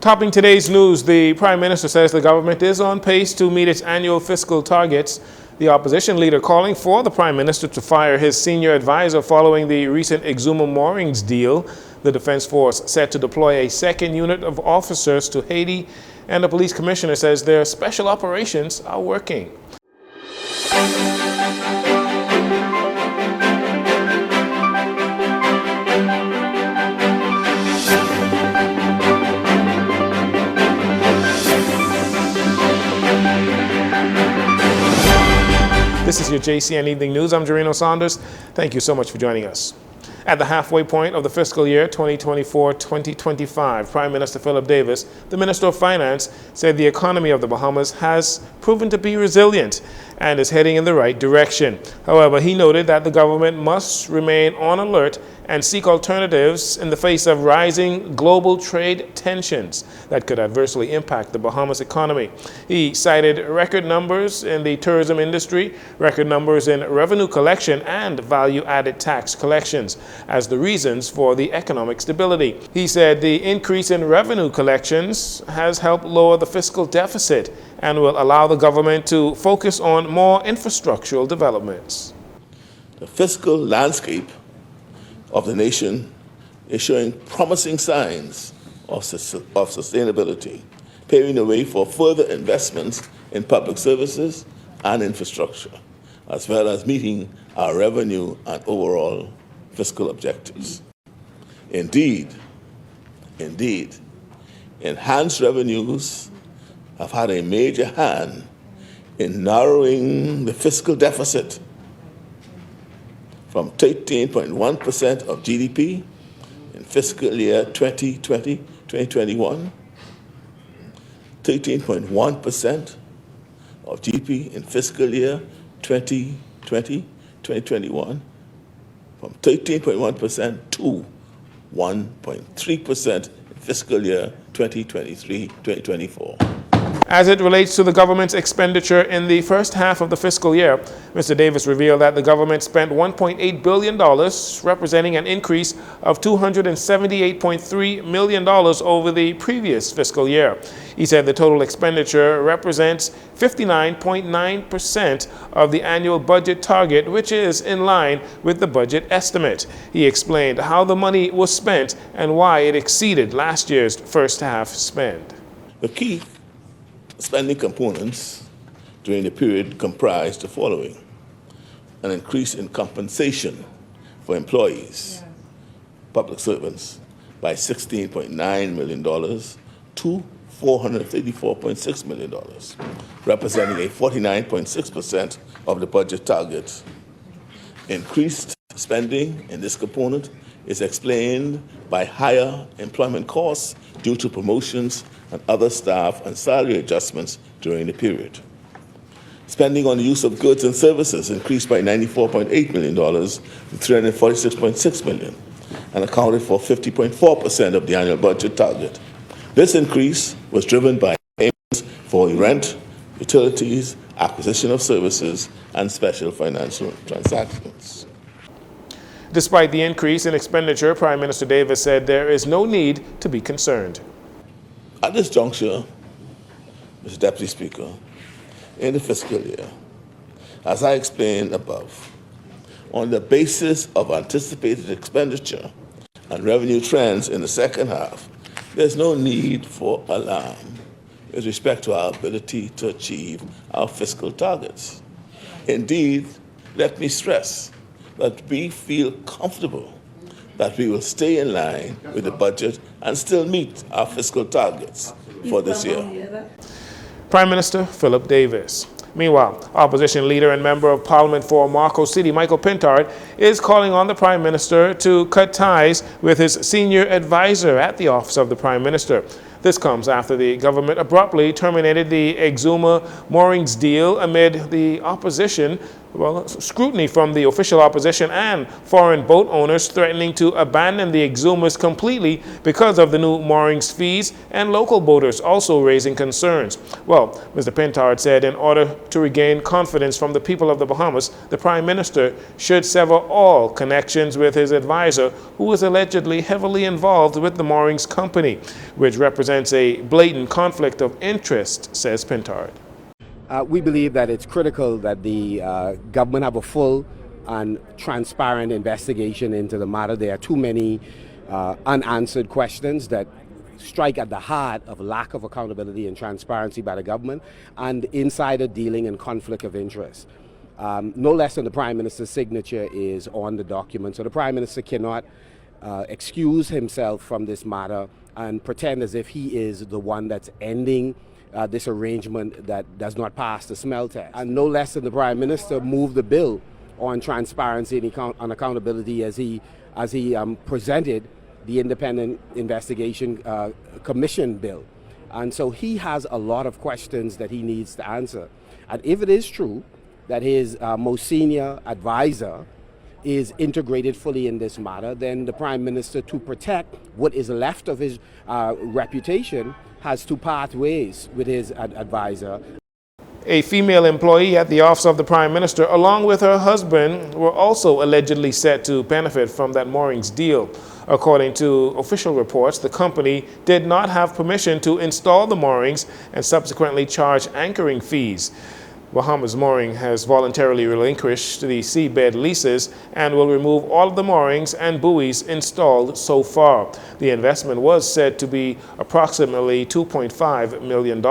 Topping today's news, the Prime Minister says the government is on pace to meet its annual fiscal targets. The opposition leader calling for the Prime Minister to fire his senior advisor following the recent Exuma moorings deal. The Defense Force set to deploy a second unit of officers to Haiti, and the police commissioner says their special operations are working. This is your JCN Evening News. I'm Jarino Saunders. Thank you so much for joining us. At the halfway point of the fiscal year 2024-2025, Prime Minister Philip Davis, the Minister of Finance, said the economy of the Bahamas has proven to be resilient and is heading in the right direction. However, he noted that the government must remain on alert and seek alternatives in the face of rising global trade tensions that could adversely impact the Bahamas economy. He cited record numbers in the tourism industry, record numbers in revenue collection and value-added tax collections as the reasons for the economic stability. He said the increase in revenue collections has helped lower the fiscal deficit and will allow the government to focus on more infrastructural developments. The fiscal landscape of the nation is showing promising signs of sustainability, paving the way for further investments in public services and infrastructure, as well as meeting our revenue and overall fiscal objectives. Indeed, enhanced revenues have had a major hand in narrowing the fiscal deficit from 13.1% of GDP in fiscal year 2020-2021, 13.1% of GDP in fiscal year 2020-2021, from 13.1% to 1.3% in fiscal year 2023-2024. As it relates to the government's expenditure in the first half of the fiscal year, Mr. Davis revealed that the government spent $1.8 billion, representing an increase of $278.3 million over the previous fiscal year. He said the total expenditure represents 59.9% of the annual budget target, which is in line with the budget estimate. He explained how the money was spent and why it exceeded last year's first half spend. The key spending components during the period comprised the following: an increase in compensation for employees, public servants, by $16.9 million to $434.6 million, representing a 49.6% of the budget target. Increased spending in this component is explained by higher employment costs due to promotions and other staff and salary adjustments during the period. Spending on the use of goods and services increased by $94.8 million to $346.6 million and accounted for 50.4% of the annual budget target. This increase was driven by payments for rent, utilities, acquisition of services, and special financial transactions. Despite the increase in expenditure, Prime Minister Davis said there is no need to be concerned. At this juncture, Mr. Deputy Speaker, in the fiscal year, as I explained above, on the basis of anticipated expenditure and revenue trends in the second half, there's no need for alarm with respect to our ability to achieve our fiscal targets. Indeed, let me stress that we feel comfortable that we will stay in line with the budget and still meet our fiscal targets for this year. Prime Minister Philip Davis. Meanwhile, opposition leader and member of Parliament for Marco City, Michael Pintard, is calling on the Prime Minister to cut ties with his senior advisor at the Office of the Prime Minister. This comes after the government abruptly terminated the Exuma moorings deal amid the opposition, scrutiny from the official opposition and foreign boat owners threatening to abandon the Exumas completely because of the new moorings fees, and local boaters also raising concerns. Well, Mr. Pintard said in order to regain confidence from the people of the Bahamas, the Prime Minister should sever all connections with his advisor, who was allegedly heavily involved with the moorings company, which represents a blatant conflict of interest, says Pintard. We believe that it's critical that the government have a full and transparent investigation into the matter. There are too many unanswered questions that strike at the heart of lack of accountability and transparency by the government and insider dealing and conflict of interest. No less than the Prime Minister's signature is on the document. So the Prime Minister cannot excuse himself from this matter and pretend as if he is the one that's ending this arrangement that does not pass the smell test. And no less than the Prime Minister moved the bill on transparency and accountability as he presented the Independent Investigation Commission bill. And so he has a lot of questions that he needs to answer. And if it is true that his most senior advisor is integrated fully in this matter, then the Prime Minister, to protect what is left of his reputation, has to part ways with his advisor. A female employee at the office of the Prime Minister, along with her husband, were also allegedly set to benefit from that moorings deal. According to official reports, the company did not have permission to install the moorings and subsequently charge anchoring fees. Bahamas Mooring has voluntarily relinquished the seabed leases and will remove all of the moorings and buoys installed so far. The investment was said to be approximately $2.5 million.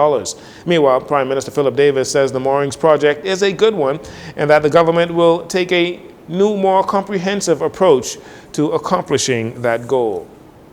Meanwhile, Prime Minister Philip Davis says the moorings project is a good one and that the government will take a new, more comprehensive approach to accomplishing that goal.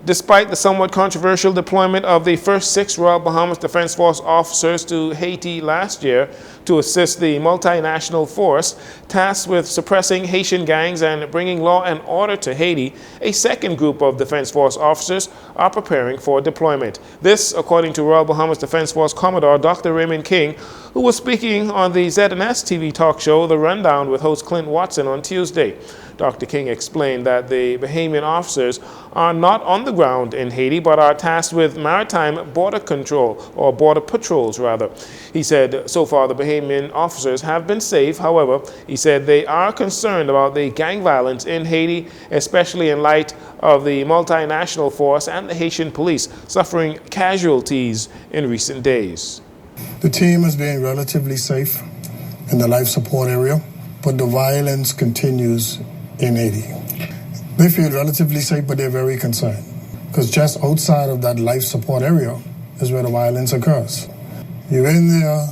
Despite the somewhat controversial deployment of the first 6 Royal Bahamas Defense Force officers to Haiti last year to assist the multinational force tasked with suppressing Haitian gangs and bringing law and order to Haiti, a second group of Defense Force officers are preparing for deployment. This, according to Royal Bahamas Defense Force Commodore Dr. Raymond King, who was speaking on the ZNS TV talk show The Rundown with host Clint Watson on Tuesday. Dr. King explained that the Bahamian officers are not on the ground in Haiti, but are tasked with maritime border control, or border patrols rather. He said so far the Bahamian officers have been safe. However, he said they are concerned about the gang violence in Haiti, especially in light of the multinational force and the Haitian police suffering casualties in recent days. The team has been relatively safe in the life support area, but the violence continues in Haiti. They feel relatively safe, but they're very concerned because just outside of that life support area is where the violence occurs. You're in there,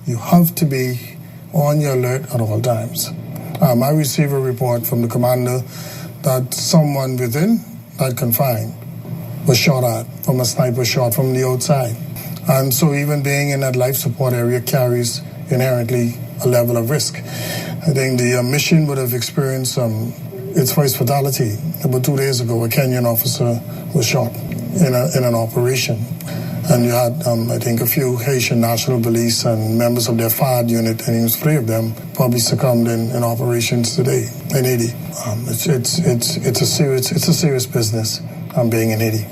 you have to be on your alert at all times. I received a report from the commander that someone within that confine was shot at from a sniper shot from the outside. And so even being in that life support area carries inherently a level of risk. I think the mission would have experienced its first fatality about 2 days ago. A Kenyan officer was shot in an operation. And you had, I think, a few Haitian National Police and members of their FAD unit, and it was 3 of them probably succumbed in operations today in Haiti. It's a serious business being in Haiti.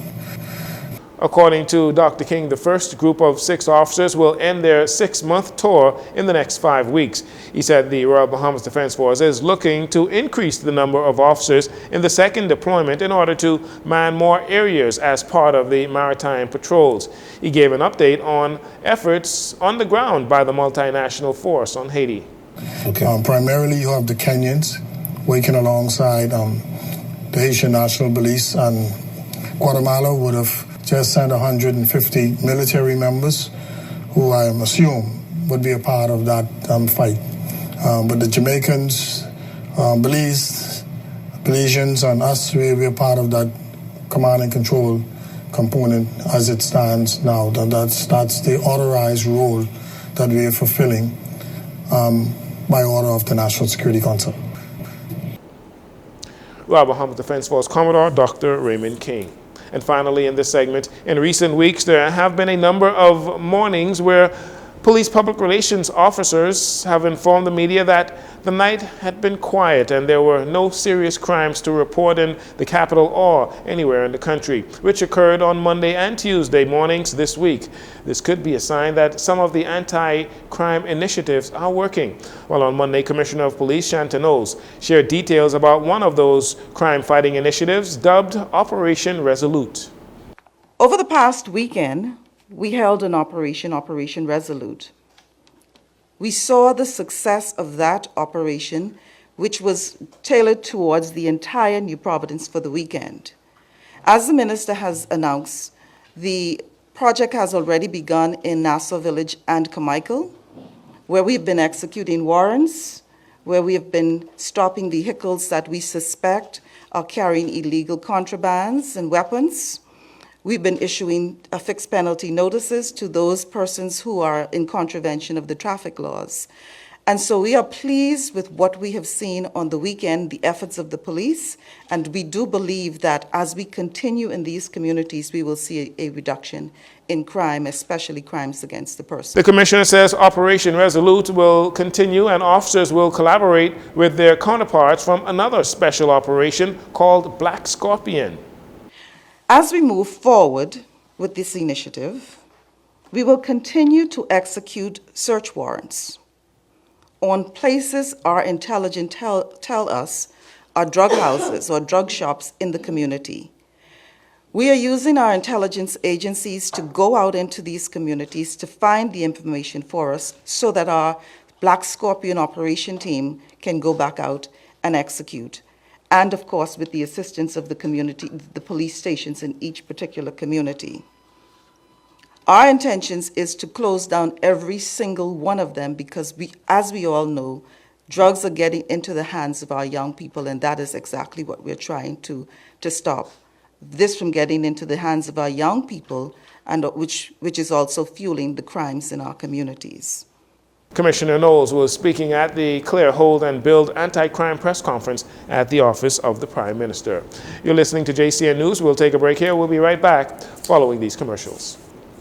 According to Dr. King, the first group of 6 officers will end their 6-month tour in the next 5 weeks. He said the Royal Bahamas Defense Force is looking to increase the number of officers in the second deployment in order to man more areas as part of the maritime patrols. He gave an update on efforts on the ground by the multinational force on Haiti. Okay. Primarily, you have the Kenyans working alongside the Haitian National Police, and Guatemala would have just sent 150 military members who I assume would be a part of that fight. But the Jamaicans, Belizeans, and us, we're part of that command and control component as it stands now. That's the authorized role that we are fulfilling by order of the National Security Council. Royal Bahamas Defense Force Commodore Dr. Raymond King. And finally, in this segment, in recent weeks, there have been a number of mornings where Police public relations officers have informed the media that the night had been quiet and there were no serious crimes to report in the capital or anywhere in the country, which occurred on Monday and Tuesday mornings this week. This could be a sign that some of the anti-crime initiatives are working. Well, on Monday, Commissioner of Police Jcn News shared details about one of those crime-fighting initiatives dubbed Operation Resolute. Over the past weekend, we held an Operation Resolute. We saw the success of that operation, which was tailored towards the entire New Providence for the weekend. As the minister has announced, the project has already begun in Nassau Village and Carmichael, where we've been executing warrants, where we have been stopping vehicles that we suspect are carrying illegal contrabands and weapons. We've been issuing fixed penalty notices to those persons who are in contravention of the traffic laws. And so we are pleased with what we have seen on the weekend, the efforts of the police, and we do believe that as we continue in these communities, we will see a reduction in crime, especially crimes against the person. The commissioner says Operation Resolute will continue and officers will collaborate with their counterparts from another special operation called Black Scorpion. As we move forward with this initiative, we will continue to execute search warrants on places our intelligence tell us are drug houses or drug shops in the community. We are using our intelligence agencies to go out into these communities to find the information for us so that our Black Scorpion operation team can go back out and execute. And of course, with the assistance of the community, the police stations in each particular community. Our intentions is to close down every single one of them because as we all know, drugs are getting into the hands of our young people, and that is exactly what we're trying to stop. This from getting into the hands of our young people, and which is also fueling the crimes in our communities. Commissioner Knowles was speaking at the Clear, Hold and Build Anti-Crime Press Conference at the Office of the Prime Minister. You're listening to JCN News. We'll take a break here. We'll be right back following these commercials.